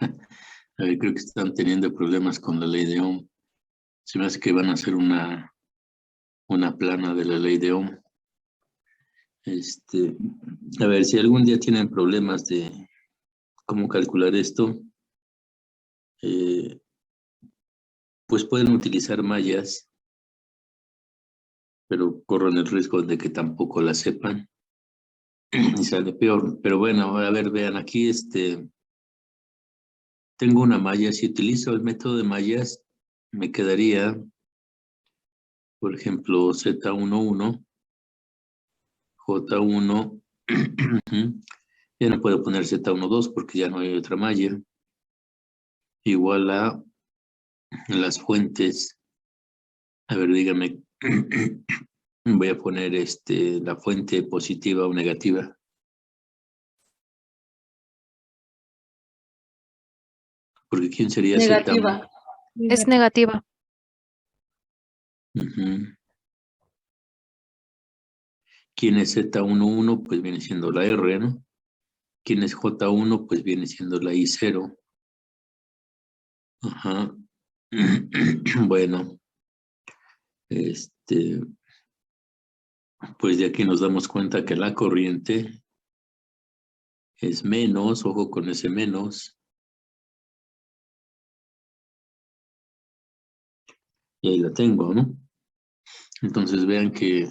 A ver, creo que están teniendo problemas con la ley de Ohm. Se me hace que van a hacer una plana de la ley de Ohm. A ver, si algún día tienen problemas de cómo calcular esto, pues pueden utilizar mallas, pero corren el riesgo de que tampoco la sepan y sale peor. Pero bueno, a ver, vean aquí, tengo una malla. Si utilizo el método de mallas, me quedaría, por ejemplo, Z11, J1, ya no puedo poner Z12 porque ya no hay otra malla, igual a las fuentes. A ver, dígame, voy a poner la fuente positiva o negativa. Porque ¿quién sería Negativa. Z1? Es negativa. ¿Quién es Z11? Pues viene siendo la R, ¿no? ¿Quién es J1? Pues viene siendo la I0. Ajá. Bueno, pues de aquí nos damos cuenta que la corriente es menos, ojo con ese menos. Y ahí la tengo, ¿no? Entonces vean que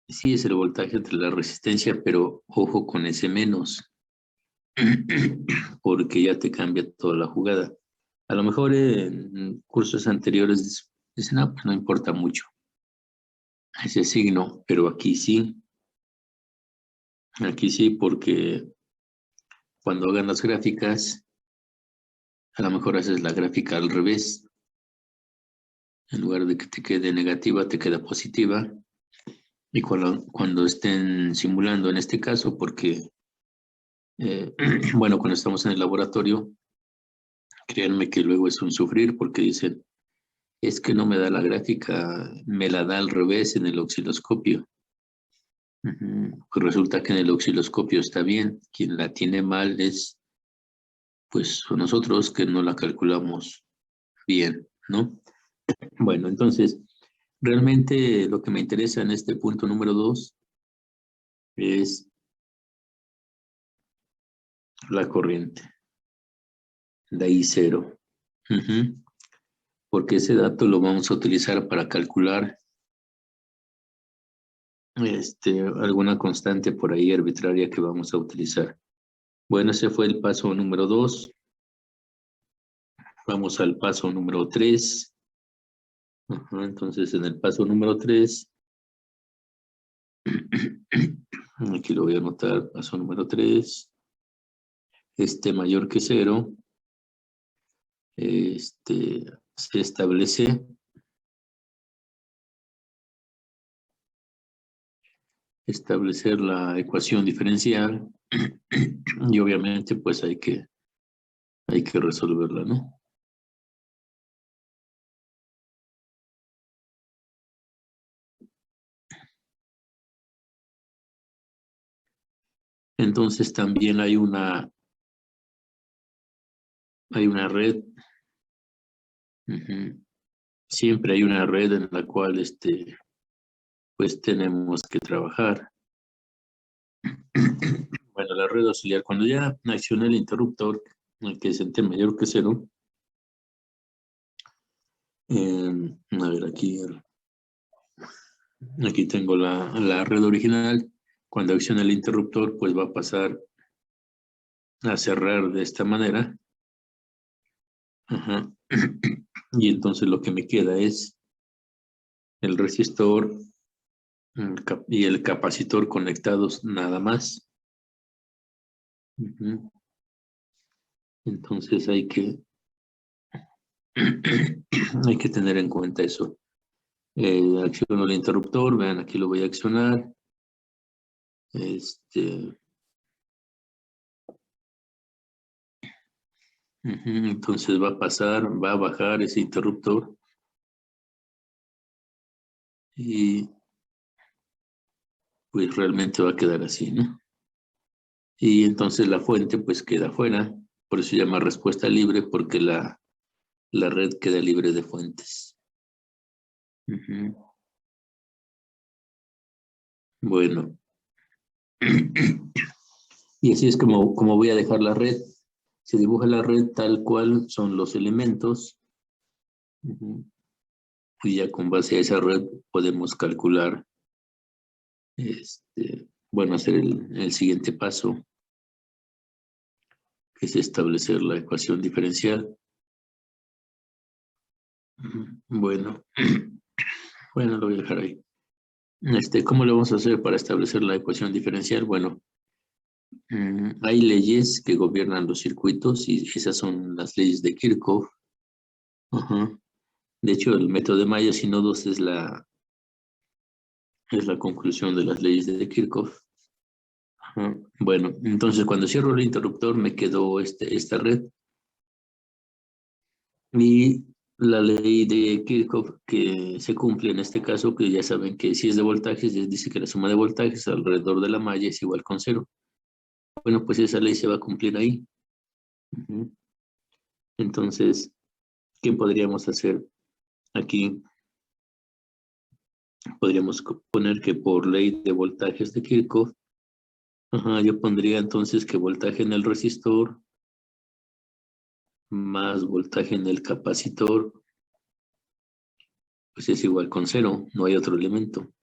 sí es el voltaje entre la resistencia, pero ojo con ese menos, porque ya te cambia toda la jugada. A lo mejor en cursos anteriores dicen, no, pues no importa mucho ese signo, pero aquí sí, porque cuando hagan las gráficas, a lo mejor haces la gráfica al revés. En lugar de que te quede negativa, te queda positiva. Y cuando estén simulando en este caso, porque, bueno, cuando estamos en el laboratorio, créanme que luego es un sufrir porque dicen, es que no me da la gráfica, me la da al revés en el osciloscopio. Pues resulta que en el osciloscopio está bien, quien la tiene mal es, pues, nosotros que no la calculamos bien, ¿no? Bueno, entonces, realmente lo que me interesa en este punto número 2 es la corriente, la I0. Porque ese dato lo vamos a utilizar para calcular alguna constante por ahí arbitraria que vamos a utilizar. Bueno, ese fue el paso número 2. Vamos al paso número 3. Entonces, en el paso número 3, aquí lo voy a anotar, paso número 3, mayor que 0, se establece establecer la ecuación diferencial y obviamente pues hay que resolverla, ¿no? Entonces también hay una red. Siempre hay una red en la cual pues tenemos que trabajar. Bueno, la red auxiliar, cuando ya acciona el interruptor, que es en T mayor que 0, a ver, aquí tengo la red original. Cuando acciona el interruptor, pues va a pasar a cerrar de esta manera. Y entonces lo que me queda es el resistor y el capacitor conectados nada más. Entonces hay que tener en cuenta eso. Acciono el interruptor, vean, aquí lo voy a accionar. Entonces va a bajar ese interruptor. Y pues realmente va a quedar así, ¿no? Y entonces la fuente pues queda fuera. Por eso se llama respuesta libre, porque la red queda libre de fuentes. Bueno. Y así es como voy a dejar la red. Se dibuja la red tal cual son los elementos. Y ya con base a esa red podemos calcular, bueno, hacer el siguiente paso, que es establecer la ecuación diferencial. Bueno, bueno, lo voy a dejar ahí. ¿Cómo lo vamos a hacer para establecer la ecuación diferencial? Bueno, hay leyes que gobiernan los circuitos y esas son las leyes de Kirchhoff. De hecho, el método de mallas y nodos es la conclusión de las leyes de Kirchhoff. Bueno, entonces cuando cierro el interruptor me quedó esta red. Y la ley de Kirchhoff que se cumple en este caso, que ya saben que si es de voltajes, dice que la suma de voltajes alrededor de la malla es igual con 0. Bueno, pues esa ley se va a cumplir ahí. Entonces, ¿qué podríamos hacer aquí? Podríamos poner que por ley de voltajes de Kirchhoff, yo pondría entonces que voltaje en el resistor más voltaje en el capacitor, pues es igual con 0, no hay otro elemento.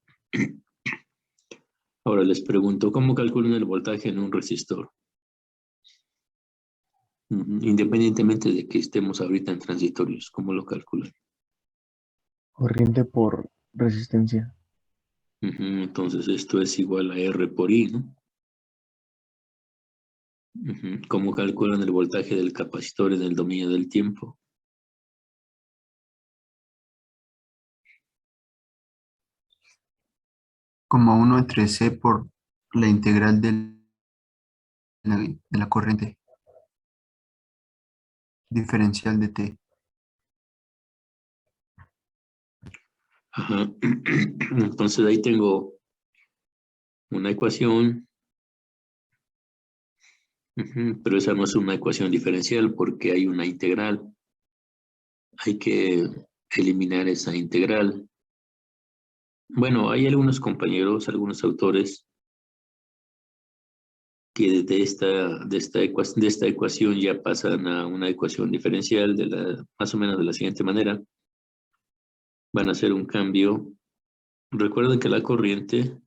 Ahora les pregunto, ¿cómo calculan el voltaje en un resistor? Independientemente de que estemos ahorita en transitorios, ¿cómo lo calculan? Corriente por resistencia. Entonces esto es igual a R por I, ¿no? ¿Cómo calculan el voltaje del capacitor en el dominio del tiempo? Como 1 entre C por la integral de la corriente diferencial de T. Entonces ahí tengo una ecuación, pero esa no es una ecuación diferencial porque hay una integral. Hay que eliminar esa integral. Bueno, hay algunos compañeros, algunos autores que de esta ecuación ya pasan a una ecuación diferencial más o menos de la siguiente manera. Van a hacer un cambio. Recuerden que la corriente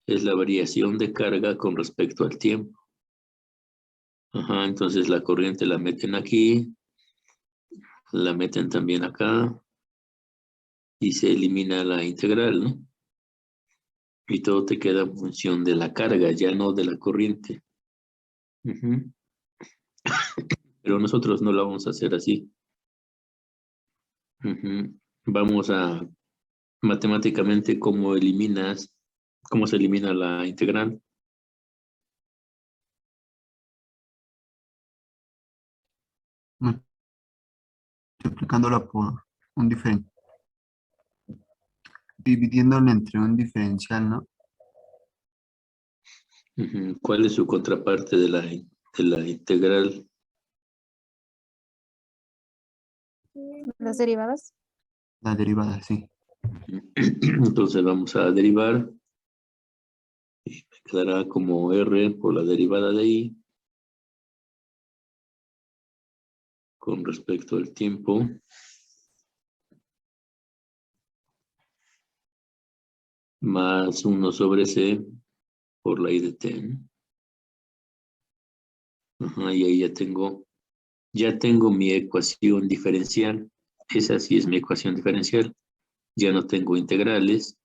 es la variación de carga con respecto al tiempo. Entonces la corriente la meten aquí, la meten también acá y se elimina la integral, ¿no? Y todo te queda en función de la carga, ya no de la corriente. Pero nosotros no lo vamos a hacer así. Vamos a matemáticamente cómo se elimina la integral. Multiplicándola por un diferencial. Dividiéndola entre un diferencial, ¿no? ¿Cuál es su contraparte de la integral? Las derivadas. La derivada, sí. Entonces vamos a derivar. Y me quedará como R por la derivada de I con respecto al tiempo. Más 1 sobre C por la I de T. Y ahí ya tengo mi ecuación diferencial. Esa sí es mi ecuación diferencial. Ya no tengo integrales.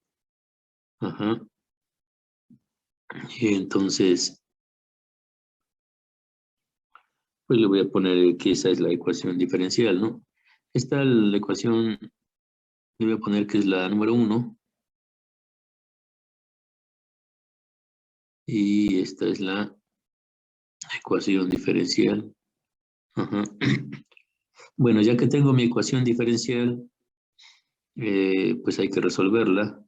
Y entonces, pues le voy a poner que esa es la ecuación diferencial, ¿no? Esta la ecuación, le voy a poner que es la número 1. Y esta es la ecuación diferencial. Bueno, ya que tengo mi ecuación diferencial, pues hay que resolverla.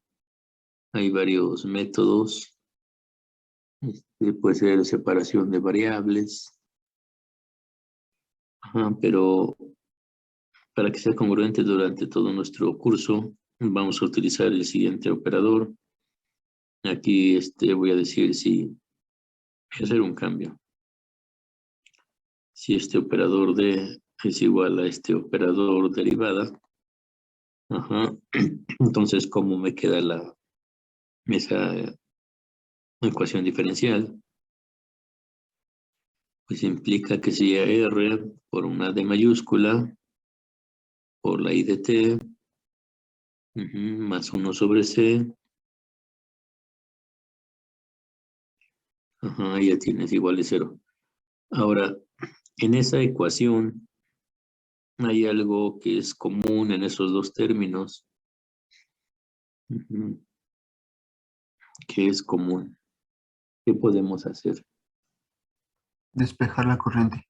Hay varios métodos. Puede ser separación de variables. Ajá, pero para que sea congruente durante todo nuestro curso, vamos a utilizar el siguiente operador. Aquí voy a decir si voy a hacer un cambio. Si este operador D es igual a este operador derivada, ajá, entonces, ¿cómo me queda esa ecuación diferencial? Pues implica que sería R por una D mayúscula, por la I de T, más 1 sobre C. Ajá, ya tienes igual a 0. Ahora, en esa ecuación hay algo que es común en esos dos términos. ¿Qué es común? ¿Qué podemos hacer? Despejar la corriente.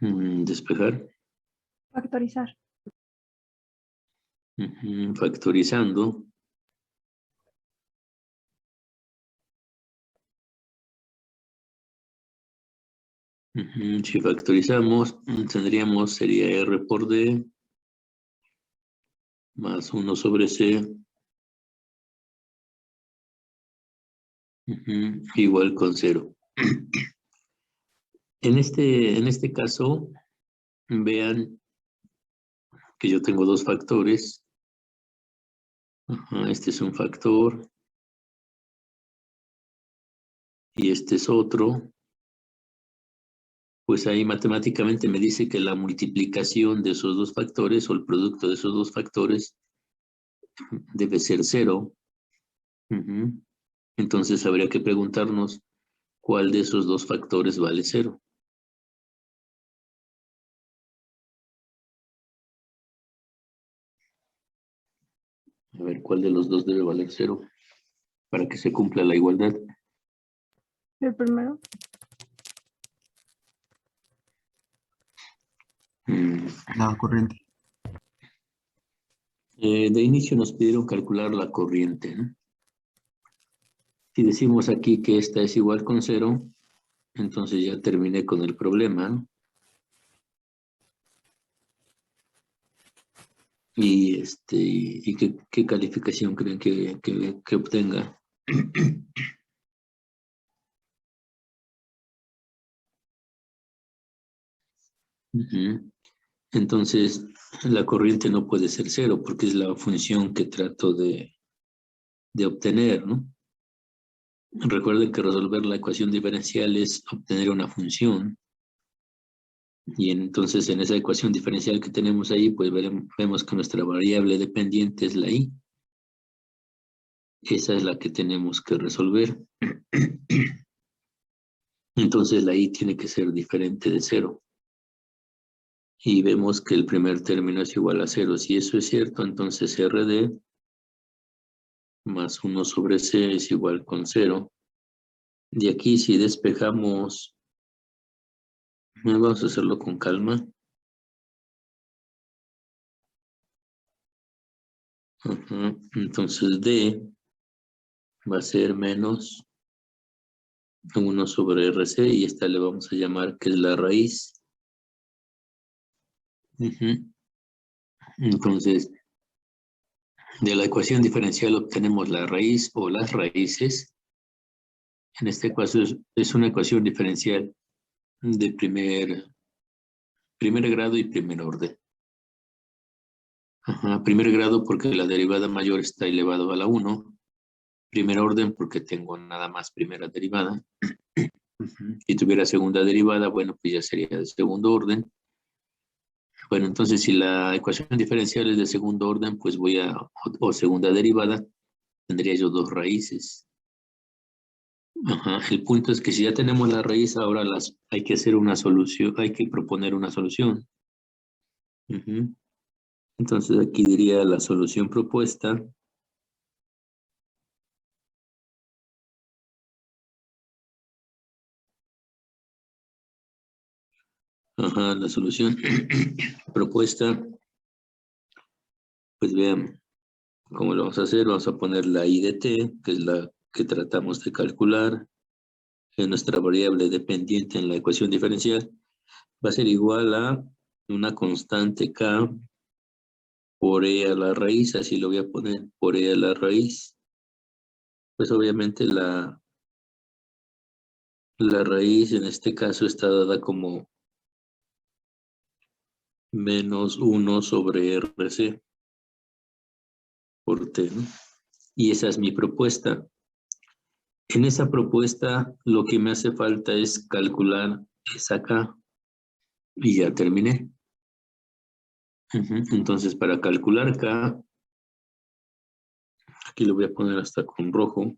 Despejar. Factorizar. Factorizando. Si factorizamos, sería R por D más 1 sobre C igual con 0. En este caso, vean que yo tengo dos factores. Este es un factor y este es otro. Pues ahí matemáticamente me dice que la multiplicación de esos dos factores o el producto de esos dos factores debe ser 0. Entonces habría que preguntarnos cuál de esos dos factores vale 0. A ver, ¿cuál de los dos debe valer 0 para que se cumpla la igualdad? El primero. La corriente. De inicio nos pidieron calcular la corriente, ¿no? Si decimos aquí que esta es igual con 0, entonces ya terminé con el problema, ¿no? ¿Y qué calificación creen que obtenga? Entonces, la corriente no puede ser 0 porque es la función que trato de obtener, ¿no? Recuerden que resolver la ecuación diferencial es obtener una función. Y entonces en esa ecuación diferencial que tenemos ahí, pues vemos que nuestra variable dependiente es la y. Esa es la que tenemos que resolver. Entonces la y tiene que ser diferente de 0. Y vemos que el primer término es igual a 0. Si eso es cierto, entonces RD más 1 sobre C es igual con 0. De aquí, si despejamos, vamos a hacerlo con calma. Entonces D va a ser menos 1 sobre RC y esta le vamos a llamar que es la raíz. Entonces, de la ecuación diferencial obtenemos la raíz o las raíces. En este caso es una ecuación diferencial de primer grado y primer orden. Primer grado porque la derivada mayor está elevado a la 1. Primer orden porque tengo nada más primera derivada. Si tuviera segunda derivada, bueno, pues ya sería de segundo orden. Bueno, entonces si la ecuación diferencial es de segundo orden, pues o segunda derivada, tendría yo dos raíces. El punto es que si ya tenemos la raíz, ahora hay que hacer una solución, hay que proponer una solución. Entonces aquí diría la solución propuesta. La solución propuesta. Pues vean cómo lo vamos a hacer. Vamos a poner la I de T, que es la que tratamos de calcular. nuestra variable dependiente en la ecuación diferencial, va a ser igual a una constante K por E a la raíz, así lo voy a poner, por E a la raíz. Pues obviamente la raíz en este caso está dada como menos 1 sobre RC por T, ¿no? Y esa es mi propuesta. En esa propuesta lo que me hace falta es calcular esa K y ya terminé. Entonces para calcular K, aquí lo voy a poner hasta con rojo.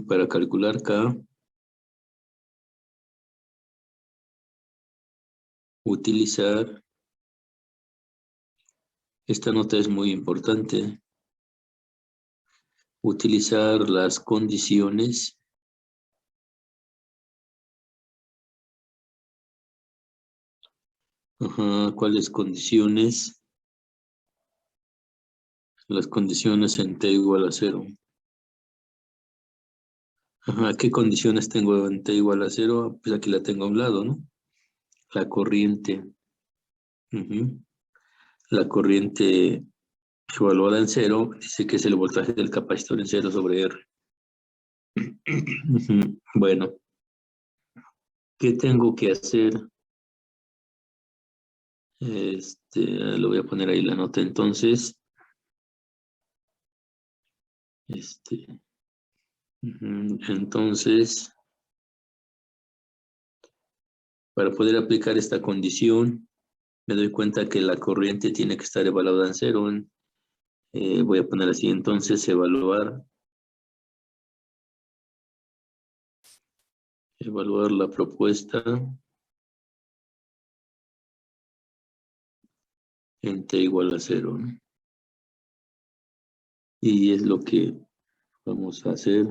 Para calcular K, utilizar, esta nota es muy importante, utilizar las condiciones ¿cuáles condiciones? Las condiciones en T igual a 0. ¿Qué condiciones tengo en T igual a 0? Pues aquí la tengo a un lado, ¿no? La corriente. La corriente evaluada en 0 dice que es el voltaje del capacitor en 0 sobre R. Bueno, ¿qué tengo que hacer? Lo voy a poner ahí la nota entonces. Entonces, para poder aplicar esta condición, me doy cuenta que la corriente tiene que estar evaluada en 0. Voy a poner así entonces, evaluar la propuesta en T igual a 0, ¿no? Y es lo que vamos a hacer.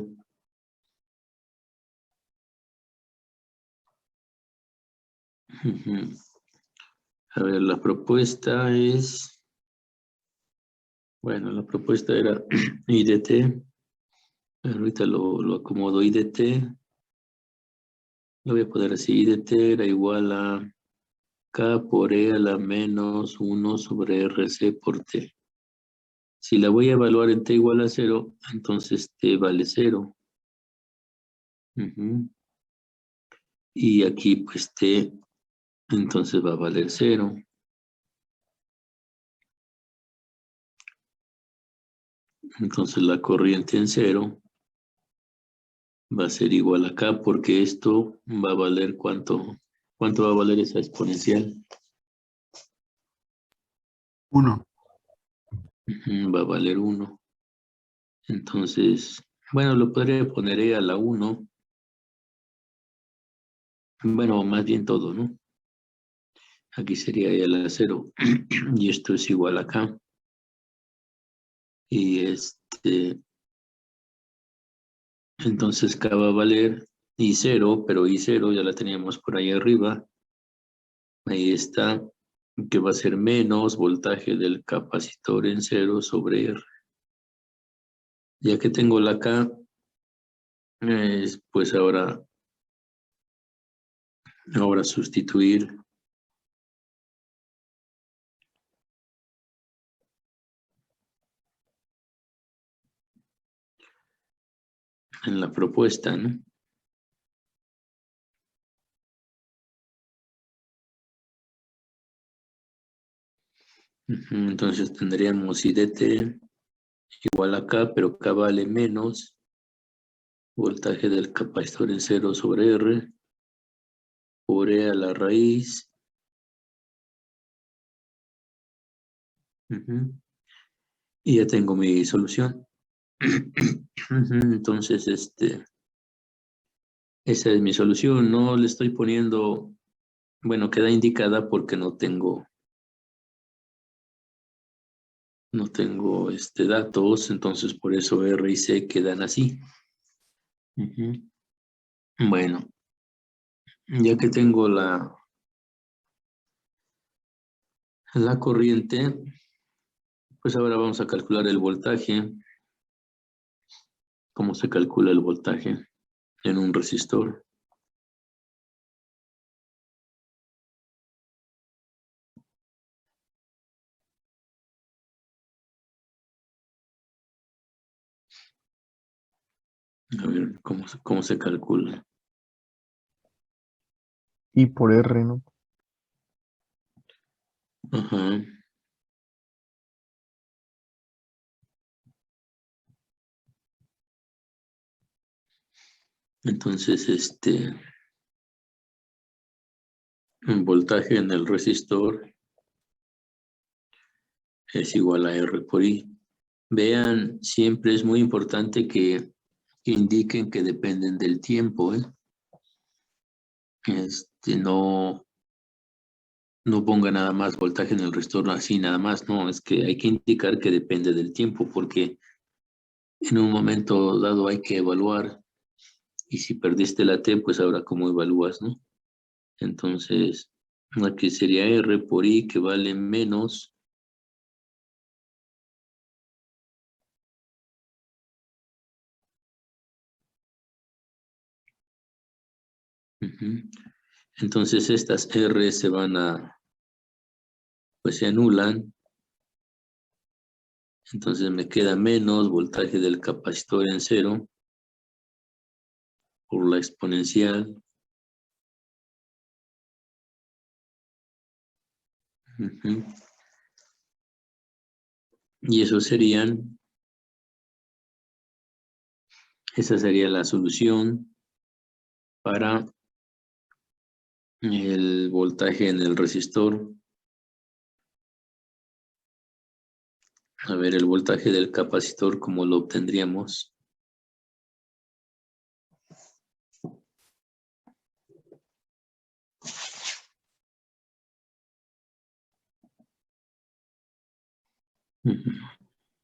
A ver, la propuesta es, bueno, la propuesta era I de T. Ahorita lo acomodo, I de T. Lo voy a poner así, I de T era igual a K por E a la menos 1 sobre RC por T. Si la voy a evaluar en T igual a 0, entonces T vale 0. Y aquí pues T entonces va a valer 0. Entonces la corriente en 0 va a ser igual a K porque esto va a valer ¿cuánto va a valer esa exponencial? 1. Va a valer 1. Entonces, bueno, lo podría poner E a la 1. Bueno, más bien todo, ¿no? Aquí sería E a la 0. Y esto es igual a K. Y entonces K va a valer I0, pero I0 ya la teníamos por ahí arriba. Ahí está, que va a ser menos voltaje del capacitor en 0 sobre R. Ya que tengo la K, pues ahora sustituir en la propuesta, ¿no? Entonces tendríamos I de T igual a K, pero K vale menos voltaje del capacitor en 0 sobre R por E a la raíz. Y ya tengo mi solución. Entonces, esa es mi solución. No le estoy poniendo, bueno, queda indicada porque no tengo datos, entonces por eso R y C quedan así. Bueno, ya que tengo la corriente, pues ahora vamos a calcular el voltaje. cómo se calcula el voltaje en un resistor. A ver, ¿cómo se calcula? I por R, ¿no? Ajá. Entonces, un voltaje en el resistor es igual a R por I. Vean, siempre es muy importante que indiquen que dependen del tiempo, ¿eh? No ponga nada más voltaje en el resistor así nada más, no, es que hay que indicar que depende del tiempo, porque en un momento dado hay que evaluar, y si perdiste la T, pues ahora cómo evalúas, ¿no? Entonces, aquí sería R por I, que vale menos entonces estas R se van pues se anulan. Entonces me queda menos voltaje del capacitor en cero por la exponencial. Y esa sería la solución para el voltaje en el resistor. A ver, el voltaje del capacitor, ¿cómo lo obtendríamos?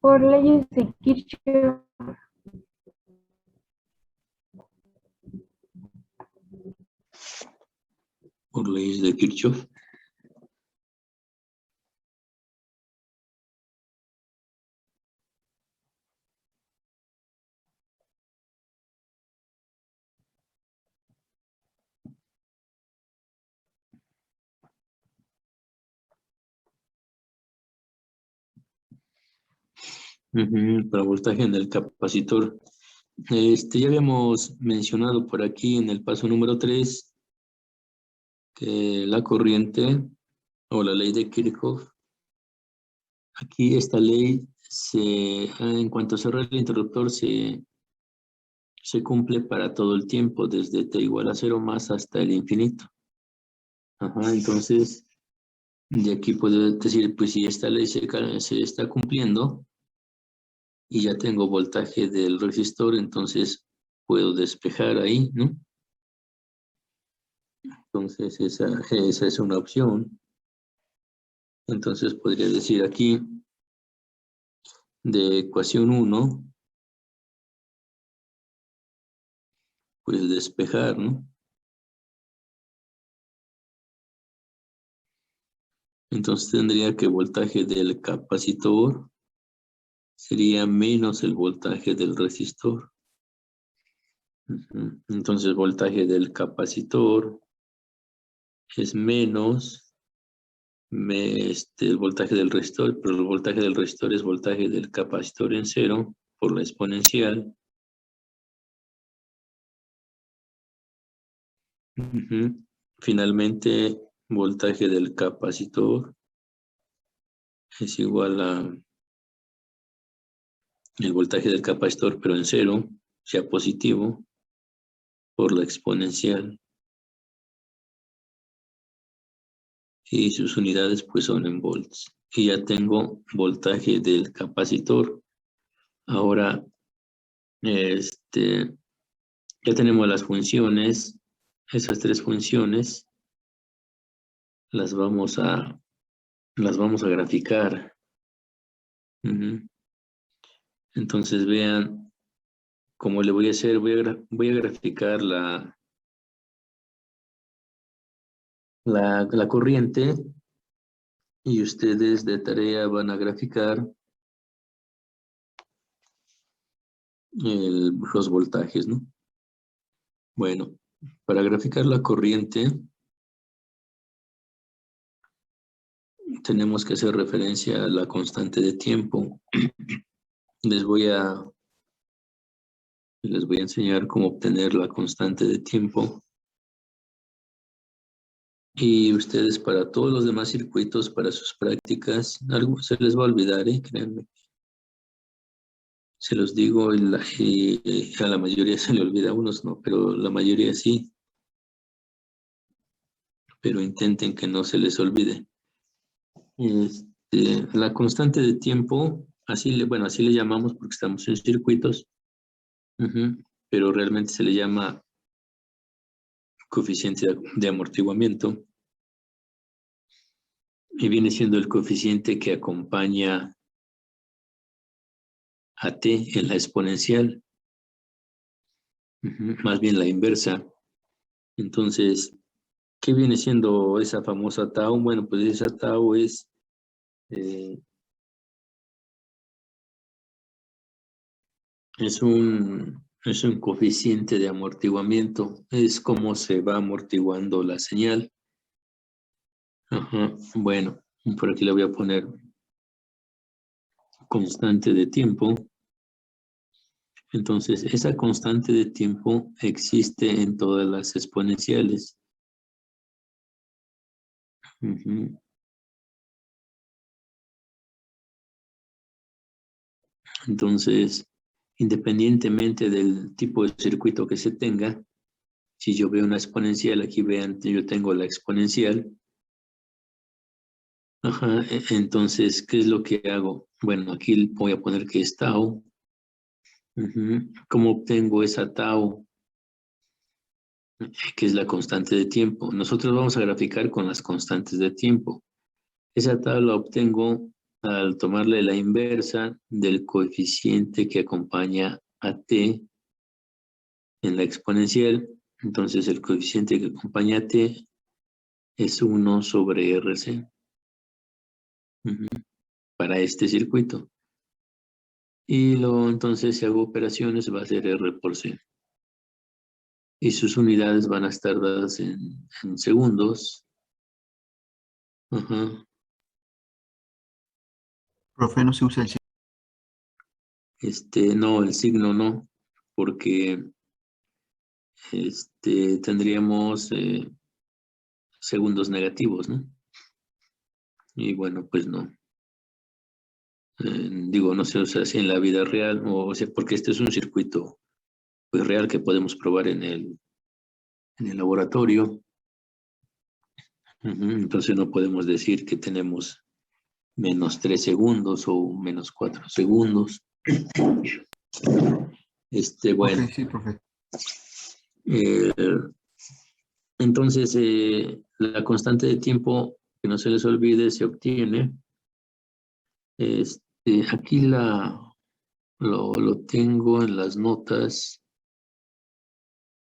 Por leyes de Kirchhoff. Por leyes de Kirchhoff. Para voltaje en el capacitor. Ya habíamos mencionado por aquí en el paso número 3 que la corriente o la ley de Kirchhoff, aquí esta ley en cuanto cerra el interruptor se cumple para todo el tiempo, desde t igual a 0 más hasta el infinito. Ajá, entonces de aquí puedo decir, pues si esta ley se está cumpliendo y ya tengo voltaje del resistor, entonces puedo despejar ahí, ¿no? Entonces esa es una opción. Entonces podría decir aquí, de ecuación 1, pues despejar, ¿no? Entonces tendría que voltaje del capacitor sería menos el voltaje del resistor. Entonces voltaje del capacitor es menos el voltaje del resistor, pero el voltaje del resistor es voltaje del capacitor en cero por la exponencial. Finalmente, voltaje del capacitor es igual a el voltaje del capacitor, pero en cero, sea positivo, por la exponencial. Y sus unidades pues son en volts. Y ya tengo voltaje del capacitor. Ahora, ya tenemos las funciones, esas tres funciones, las vamos a graficar. Entonces vean cómo le voy a hacer, voy a graficar la corriente y ustedes de tarea van a graficar los voltajes, ¿no? Bueno, para graficar la corriente, tenemos que hacer referencia a la constante de tiempo. Les voy a enseñar cómo obtener la constante de tiempo. Y ustedes, para todos los demás circuitos, para sus prácticas, algo se les va a olvidar, créanme. Se los digo, y a la mayoría se le olvida, a unos no, pero la mayoría sí. Pero intenten que no se les olvide. La constante de tiempo, así le llamamos porque estamos en circuitos, pero realmente se le llama coeficiente de amortiguamiento, y viene siendo el coeficiente que acompaña a t en la exponencial, más bien la inversa. Entonces, ¿qué viene siendo esa famosa tau? Bueno, pues esa tau es un coeficiente de amortiguamiento, es como se va amortiguando la señal. Bueno, por aquí le voy a poner constante de tiempo. Entonces, esa constante de tiempo existe en todas las exponenciales. Entonces, independientemente del tipo de circuito que se tenga, si yo veo una exponencial, aquí vean, yo tengo la exponencial. Entonces, ¿qué es lo que hago? Bueno, aquí voy a poner que es tau. ¿Cómo obtengo esa tau? Que es la constante de tiempo. Nosotros vamos a graficar con las constantes de tiempo. Esa tau la obtengo al tomarle la inversa del coeficiente que acompaña a t en la exponencial. Entonces, el coeficiente que acompaña a t es 1 sobre RC para este circuito. Y entonces, si hago operaciones, va a ser R por C. Y sus unidades van a estar dadas en segundos. Profe, no se usa el No, el signo no, porque tendríamos segundos negativos, ¿no? Y bueno, pues no. Digo, no se usa así en la vida real, o sea, porque este es un circuito pues, real que podemos probar en el laboratorio. Entonces no podemos decir que tenemos menos 3 segundos o menos 4 segundos. Bueno. Ok, sí, profe. Entonces, la constante de tiempo, que no se les olvide, se obtiene. Aquí lo tengo en las notas.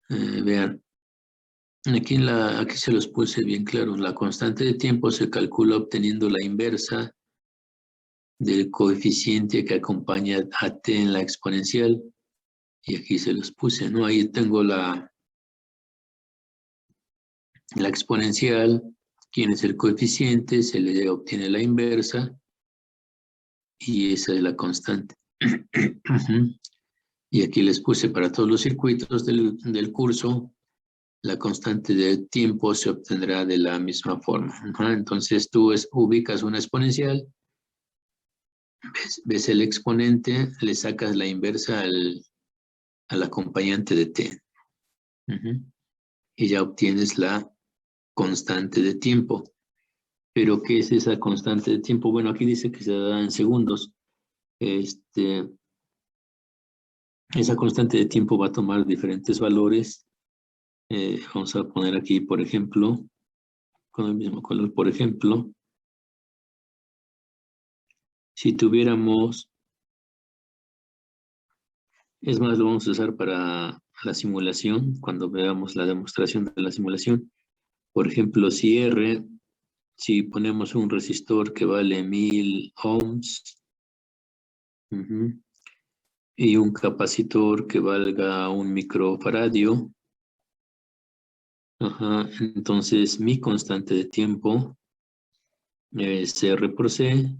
Vean, aquí se los puse bien claros. La constante de tiempo se calcula obteniendo la inversa del coeficiente que acompaña a t en la exponencial. Y aquí se los puse, ¿no? Ahí tengo la exponencial, quién es el coeficiente, se le obtiene la inversa y esa es la constante. Y aquí les puse para todos los circuitos del curso, la constante de tiempo se obtendrá de la misma forma. Entonces tú ubicas una exponencial, ves el exponente, le sacas la inversa al acompañante de t. Y ya obtienes la constante de tiempo. ¿Pero qué es esa constante de tiempo? Bueno, aquí dice que se da en segundos. Esa constante de tiempo va a tomar diferentes valores. Vamos a poner aquí, por ejemplo, con el mismo color, por ejemplo, si tuviéramos, es más, lo vamos a usar para la simulación, cuando veamos la demostración de la simulación. Por ejemplo, si ponemos un resistor que vale 1000 ohms, y un capacitor que valga 1 microfaradio. Ajá, entonces mi constante de tiempo es R por C,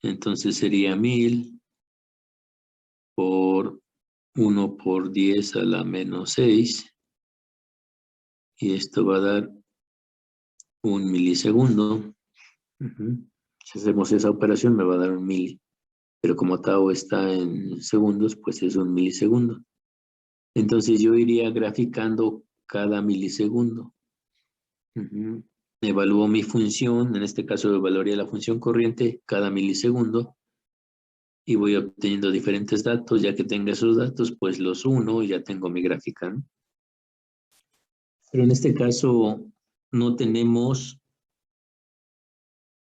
entonces sería 1000 por 1 por 10 a la menos 6, y esto va a dar 1 milisegundo. Si hacemos esa operación me va a dar 1 mili, pero como tau está en segundos, pues es 1 milisegundo. Entonces yo iría graficando cada milisegundo. Evalúo mi función, en este caso evaluaría la función corriente cada milisegundo y voy obteniendo diferentes datos. Ya que tenga esos datos, pues los uno y ya tengo mi gráfica, ¿no? Pero en este caso no tenemos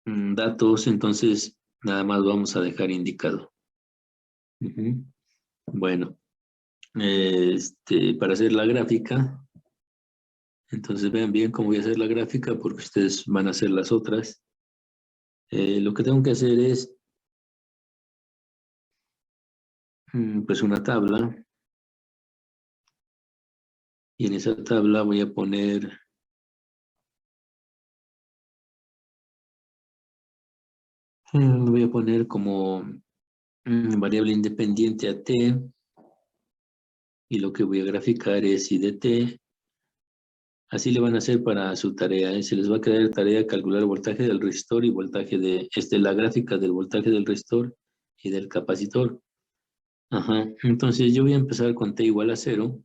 datos, entonces nada más vamos a dejar indicado. Bueno, para hacer la gráfica, entonces vean bien cómo voy a hacer la gráfica porque ustedes van a hacer las otras. Lo que tengo que hacer es pues una tabla, y en esa tabla voy a poner como variable independiente a t, y lo que voy a graficar es I de t. Así le van a hacer para su tarea, se les va a quedar tarea calcular el voltaje del resistor y voltaje de, la gráfica del voltaje del resistor y del capacitor. Ajá, entonces yo voy a empezar con t igual a 0.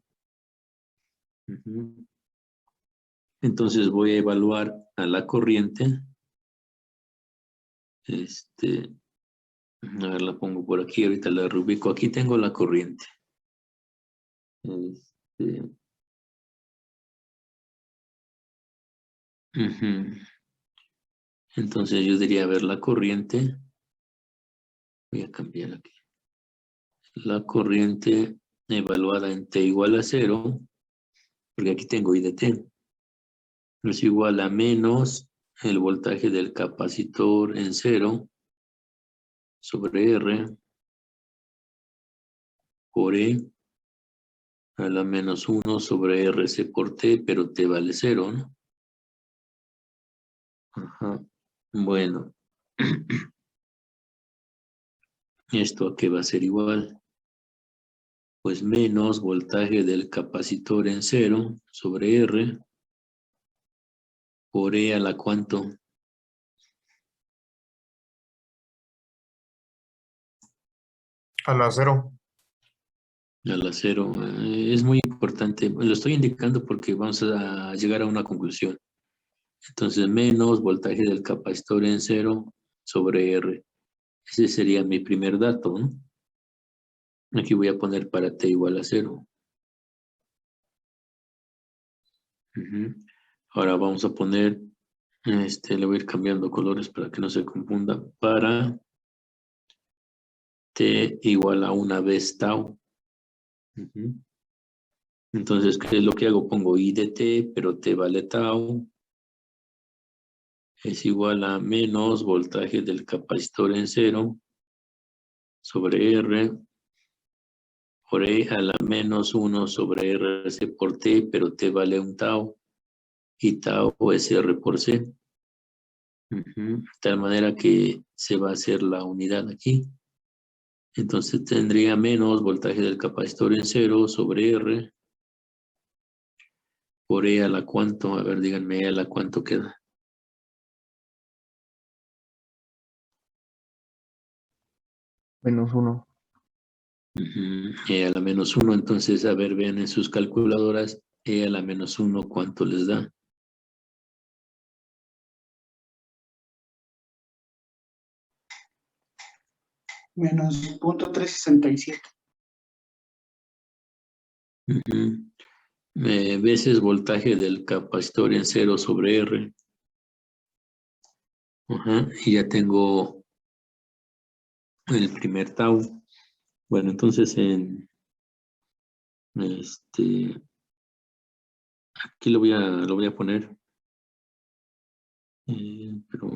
Entonces voy a evaluar a la corriente. A ver, la pongo por aquí, ahorita la reubico. Aquí tengo la corriente. Entonces yo diría, a ver, la corriente. Voy a cambiar aquí. La corriente evaluada en t igual a 0, porque aquí tengo I de t, es igual a menos el voltaje del capacitor en 0 sobre R por E a la menos 1 sobre RC por T, pero T vale 0, ¿no? Ajá. Bueno. ¿Esto a qué va a ser igual? Pues menos voltaje del capacitor en 0 sobre R por E a la ¿cuánto? A la 0. A la 0. Es muy importante. Lo estoy indicando porque vamos a llegar a una conclusión. Entonces, menos voltaje del capacitor en 0 sobre R. Ese sería mi primer dato, ¿no? Aquí voy a poner para T igual a 0. Ahora vamos a poner, le voy a ir cambiando colores para que no se confunda. Para T igual a una vez tau. Entonces, ¿qué es lo que hago? Pongo I de T, pero T vale tau. Es igual a menos voltaje del capacitor en 0 sobre R por E a la menos 1 sobre RC por T, pero T vale un tau, y tau es R por C. De tal manera que se va a hacer la unidad aquí. Entonces tendría menos voltaje del capacitor en 0 sobre R por E a la ¿cuánto? A ver, díganme, ¿E a la cuánto queda? Menos 1. E a la menos 1, entonces, a ver, vean en sus calculadoras, E a la menos 1, ¿cuánto les da? Menos .367. Veces voltaje del capacitor en 0 sobre R. Y ya tengo el primer tau. Bueno, entonces aquí lo voy a poner. Pero